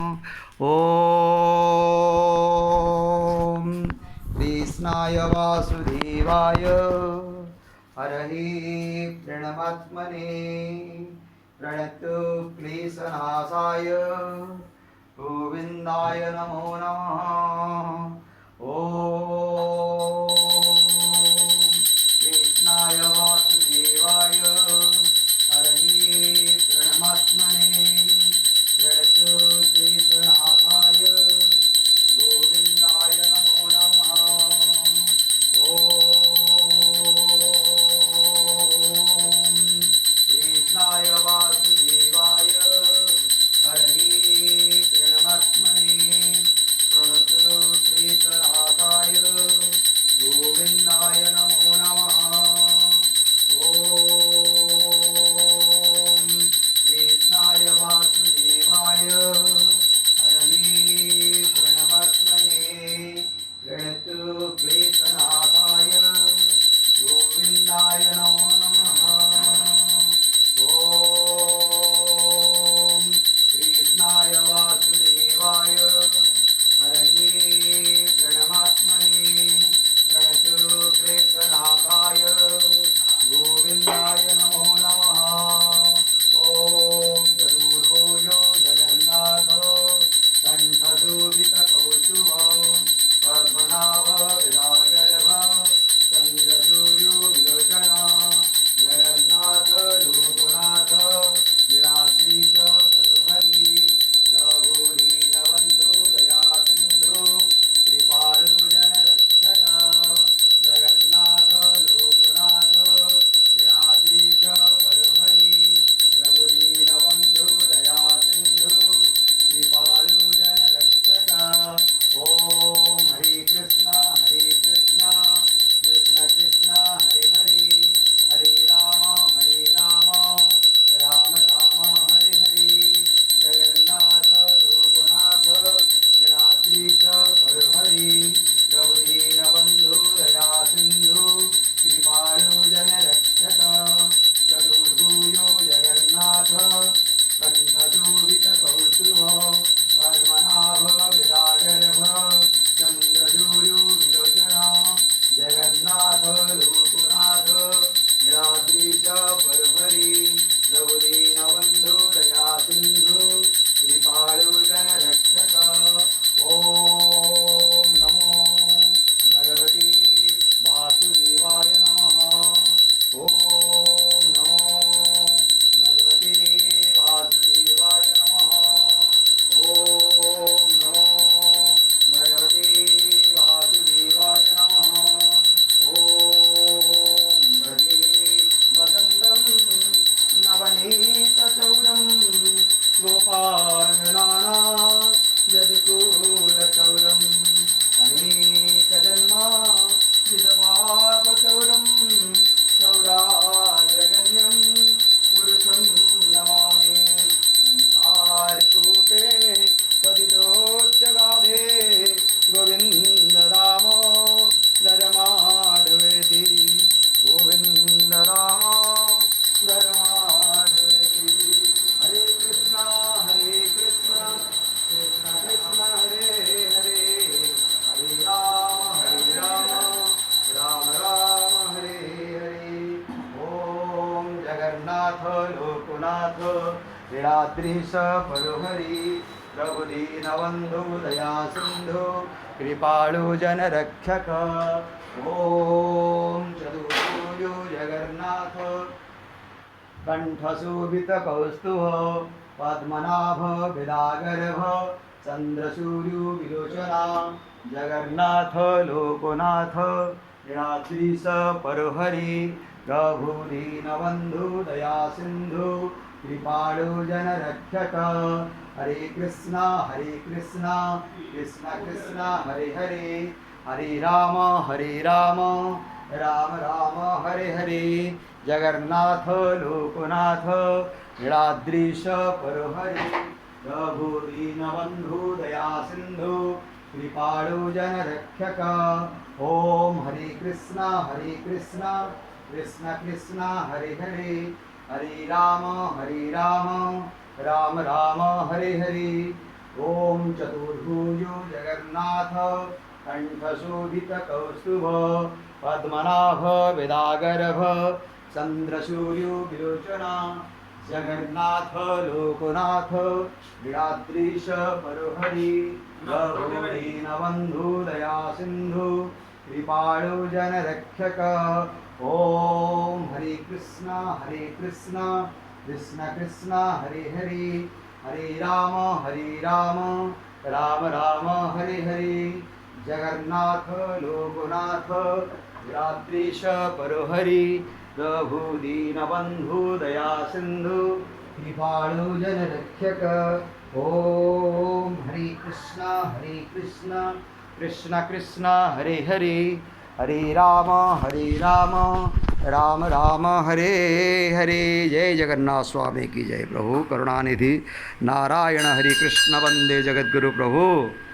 ॐ कृष्णाय वासुदेवाय हरहि प्रणमात्मने प्रणतु क्लेशनाशाय गोविन्दाय नमो नमः। ॐ कृष्णाय वासुदेवाय हरहि प्रणमात्मने प्रणतु क्लेशनाशाय गोविन्दाय नमो नमः। ॐ कृष्णाय वासुदेवाय हरहि प्रणमात्मने प्रणतु क्लेशनाशाय गोविन्दाय नमो नमः। ॐ कृष्णाय वासुदेवाय हरहि प्रणमात्मने प्रणतु क्लेशनाशाय गोविन्दाय नमो नमः। ॐ कृष्णाय वासुदेवाय हरहि प्रणमात्मने प्रणतु क्लेशनाशाय गोविन्दाय नमो नमः। ॐ चतुर्भुजो जगन्नाथ कण्ठशोभितकौस्तुभ पद्मनाभ विरागर्भ चन्द्रसूर्यविलोचन जगन्नाथ लोकनाथ नीलाद्रिच परुहरि रघुदीनबन्धु दयासिन्धु कृपालु जनरक्षक जगन्नाथ लोकनाथ नीलाद्रिच परुहरि रघुदीनबन्धु दयासिन्धु कृपालु जनरक्षक। ॐ हरे कृष्ण कृष्ण कृष्ण हरे हरे हरे राम राम राम हरे हरे जगन्नाथ लोकनाथ गिराद्रीच परुहरि रघुदीनबन्धु दयासिन्धु कृपालु जनरक्षक चतुर्भुजो जगन्नाथ कण्ठशोभितकौस्तुभ पद्मनाभ विरागर्भ चन्द्रसूर्यविलोचन जगन्नाथ लोकनाथ नीलाद्रिच परुहरि रघुदीनबन्धु दयासिन्धु कृपालु जनरक्षक। ॐ नमो भगवते वासुदेवाय नमः। ॐ नमो भगवते वासुदेवाय नमः। ॐ नमो भगवते वासुदेवाय नमः। ॐ भजे वसन्तं नवनीतचौरं गोपालनाना यदुकूलचौरम् अनेकजन्मा जितपापचौरं चौराग्रगण्यं पुरुषं नमामि संसारकूपे पतितोच्चगाधे गोविन्ददामोदरमाधवेति गोविन्ददामोदरमाधवेति। हरे कृष्ण कृष्ण कृष्ण हरे हरे हरे राम राम राम हरे हरे। ॐ जगन्नाथ लोकनाथ नीलाद्रीश परुहरि रघुदीनबन्धु दयासिन्धु कृपालु जनरक्षक। ॐ चतुर्भुजो जगन्नाथ कण्ठशोभितकौस्तुभ पद्मनाभ विरागर्भ चन्द्रसूर्यविलोचना जगन्नाथ लोकनाथ नीलाद्रीश परुहरि रघुदीनबन्धु दयासिन्धु कृपालु जनरक्षक। हरे कृष्ण कृष्ण कृष्ण हरे हरे हरे राम राम राम हरे हरे जगन्नाथ लोकनाथ नीलाद्रीश परुहरि रघुदीनबन्धु दयासिन्धु कृपालु जनरक्षक। ॐ हरे कृष्ण कृष्ण कृष्ण हरे हरे हरे राम राम राम हरे हरे ॐ चतुर्भुजो जगन्नाथ कण्ठशोभितकौस्तुभ पद्मनाभ वेदागर्भ चन्द्रसूर्यो विलोचना जगन्नाथ लोकनाथ लीलाद्रीश परोहरि दीनबन्धु दया सिन्धु कृपाळु जनरक्षक ॐ हरे कृष्ण कृष्ण कृष्ण हरे हरे हरे राम राम राम हरे हरे जगन्नाथ लोकनाथ लीलाद्रीश परोहरि प्रभु दीनबन्धु दया सिन्धु कृपाळु जनरक्षक ॐ हरे कृष्ण कृष्ण कृष्ण हरे हरे हरे राम राम राम हरे हरे। जय जगन्नाथ स्वामी की जय। प्रभु करुणानिधि नारायण हरि कृष्ण वंदे जगद्गुरु प्रभु।